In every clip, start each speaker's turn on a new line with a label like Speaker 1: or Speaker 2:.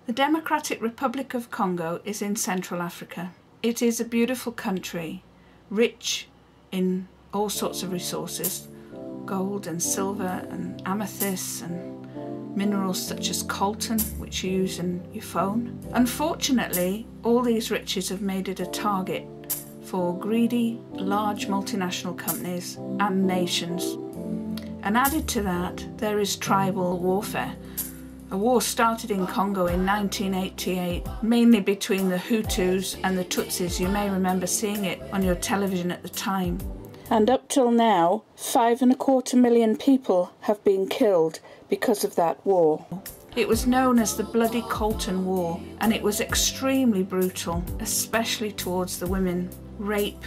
Speaker 1: The Democratic Republic of Congo is in Central Africa. It is a beautiful country, rich in all sorts of resources, gold and silver and amethyst and minerals such as coltan, which you use in your phone. Unfortunately, all these riches have made it a target for greedy, large multinational companies and nations. And added to that, there is tribal warfare. A war started in Congo in 1988, mainly between the Hutus and the Tutsis. You may remember seeing it on your television at the time. And up till now, 5.25 million people have been killed because of that war. It was known as the Bloody Coltan War, and it was extremely brutal, especially towards the women. Rape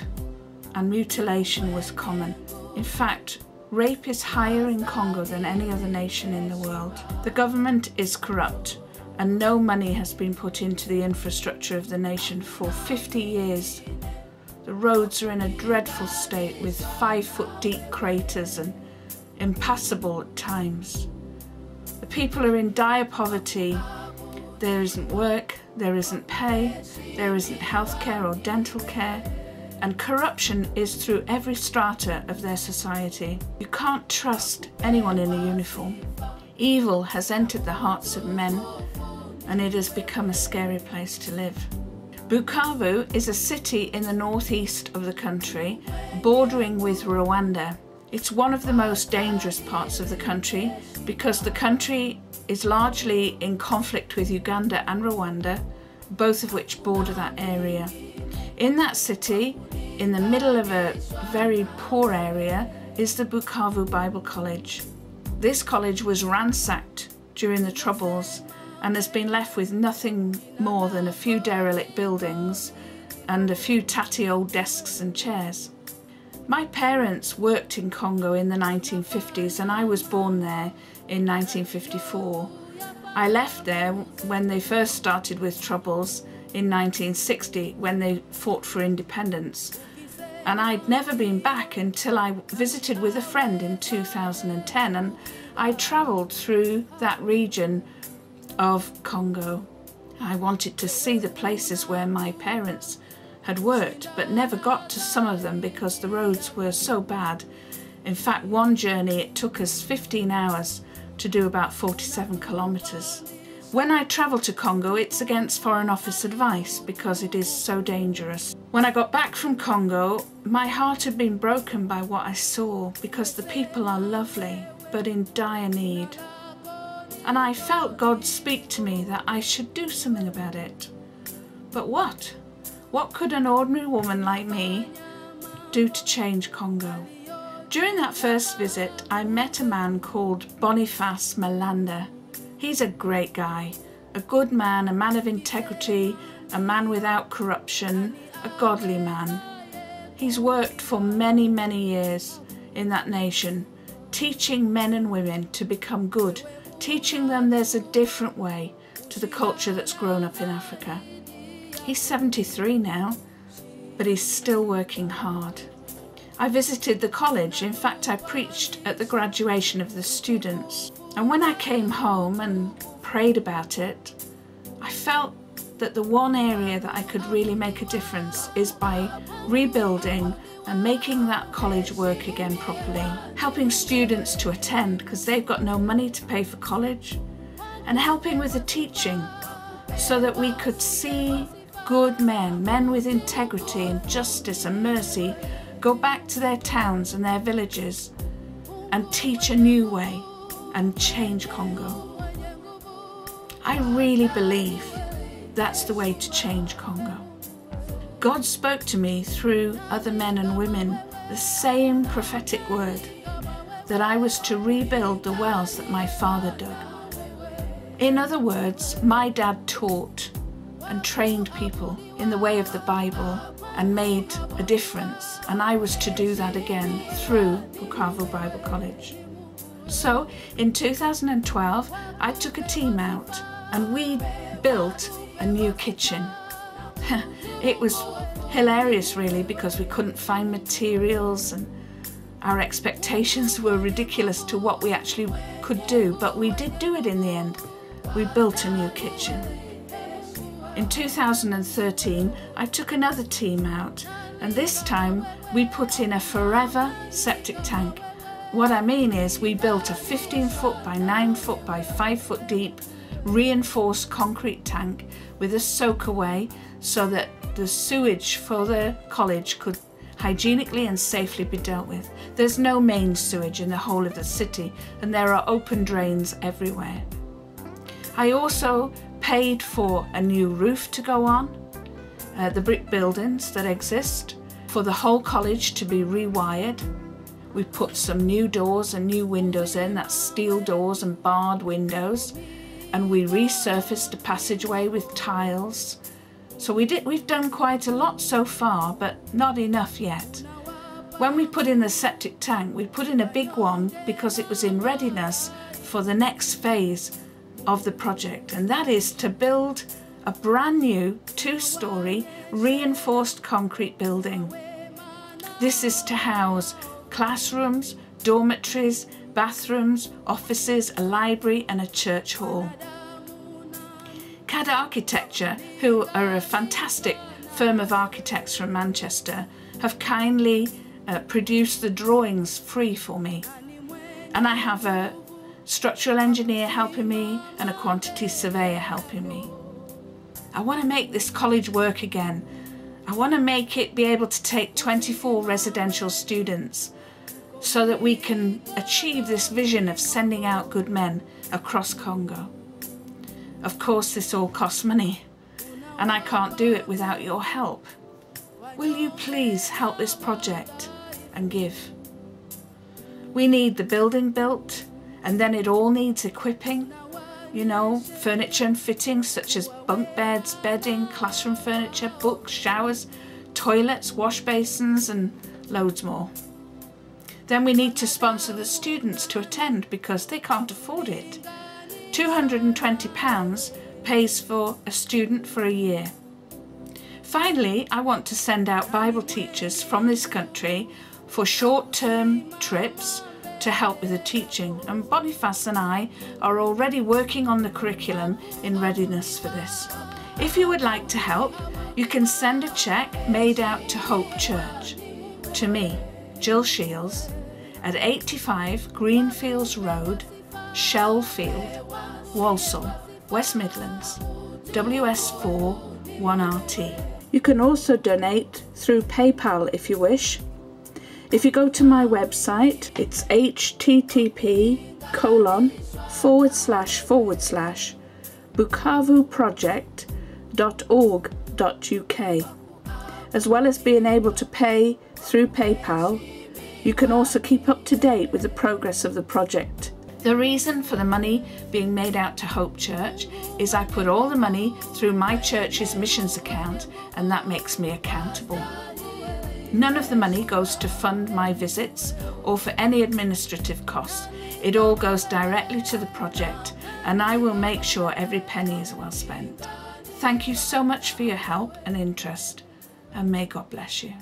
Speaker 1: and mutilation was common. In fact, rape is higher in Congo than any other nation in the world. The government is corrupt and no money has been put into the infrastructure of the nation for 50 years. The roads are in a dreadful state with 5-foot deep craters and impassable at times. The people are in dire poverty. There isn't work, there isn't pay, there isn't healthcare or dental care, and corruption is through every strata of their society. You can't trust anyone in a uniform. Evil has entered the hearts of men, and it has become a scary place to live. Bukavu is a city in the northeast of the country, bordering with Rwanda. It's one of the most dangerous parts of the country because the country is largely in conflict with Uganda and Rwanda, both of which border that area. In that city, in the middle of a very poor area, is the Bukavu Bible College. This college was ransacked during the Troubles and has been left with nothing more than a few derelict buildings and a few tatty old desks and chairs. My parents worked in Congo in the 1950s and I was born there in 1954. I left there when they first started with Troubles in 1960 when they fought for independence, and I'd never been back until I visited with a friend in 2010, and I travelled through that region of Congo. I wanted to see the places where my parents had worked, but never got to some of them because the roads were so bad. In fact, one journey it took us 15 hours to do about 47 kilometres. When I travel to Congo, it's against Foreign Office advice because it is so dangerous. When I got back from Congo, my heart had been broken by what I saw because the people are lovely, but in dire need. And I felt God speak to me that I should do something about it. But what? What could an ordinary woman like me do to change Congo? During that first visit, I met a man called Boniface Malanda. He's a great guy, a good man, a man of integrity, a man without corruption, a godly man. He's worked for many, many years in that nation, teaching men and women to become good, teaching them there's a different way to the culture that's grown up in Africa. He's 73 now, but he's still working hard. I visited the college. In fact, I preached at the graduation of the students. And when I came home and prayed about it, I felt that the one area that I could really make a difference is by rebuilding and making that college work again properly, helping students to attend because they've got no money to pay for college, and helping with the teaching so that we could see good men, men with integrity and justice and mercy, go back to their towns and their villages and teach a new way and change Congo. I really believe that's the way to change Congo. God spoke to me through other men and women the same prophetic word, that I was to rebuild the wells that my father dug. In other words, my dad taught and trained people in the way of the Bible and made a difference, and I was to do that again through Bukavu Bible College. So in 2012 I took a team out and we built a new kitchen. It was hilarious really because we couldn't find materials and our expectations were ridiculous to what we actually could do, but we did do it in the end. We built a new kitchen. In 2013, I took another team out, and this time we put in a forever septic tank. What I mean is we built a 15 foot by 9 foot by 5 foot deep reinforced concrete tank with a soakaway so that the sewage for the college could hygienically and safely be dealt with. There's no main sewage in the whole of the city, and there are open drains everywhere. I also paid for a new roof to go on, the brick buildings that exist, for the whole college to be rewired. We put some new doors and new windows in, that's steel doors and barred windows, and we resurfaced the passageway with tiles. So we've done quite a lot so far, but not enough yet. When we put in the septic tank, we put in a big one because it was in readiness for the next phase of the project, and that is to build a brand new 2-story reinforced concrete building. This is to house classrooms, dormitories, bathrooms, offices, a library and a church hall. CAD Architecture, who are a fantastic firm of architects from Manchester, have kindly produced the drawings free for me. And I have a structural engineer helping me and a quantity surveyor helping me. I want to make this college work again. I want to make it be able to take 24 residential students so that we can achieve this vision of sending out good men across Congo. Of course, this all costs money, and I can't do it without your help. Will you please help this project and give? We need the building built, and then it all needs equipping. You know, furniture and fittings such as bunk beds, bedding, classroom furniture, books, showers, toilets, wash basins, and loads more. Then we need to sponsor the students to attend because they can't afford it. £220 pays for a student for a year. Finally, I want to send out Bible teachers from this country for short-term trips to help with the teaching, and Boniface and I are already working on the curriculum in readiness for this. If you would like to help, you can send a cheque made out to Hope Church, to me, Gill Shiels, at 85 Greenfields Road, Shellfield, Walsall, West Midlands, WS4 1RT. You can also donate through PayPal if you wish. If you go to my website, it's http://bukavuproject.org.uk. As well as being able to pay through PayPal, you can also keep up to date with the progress of the project. The reason for the money being made out to Hope Church is I put all the money through my church's missions account, and that makes me accountable. None of the money goes to fund my visits or for any administrative costs. It all goes directly to the project, and I will make sure every penny is well spent. Thank you so much for your help and interest, and may God bless you.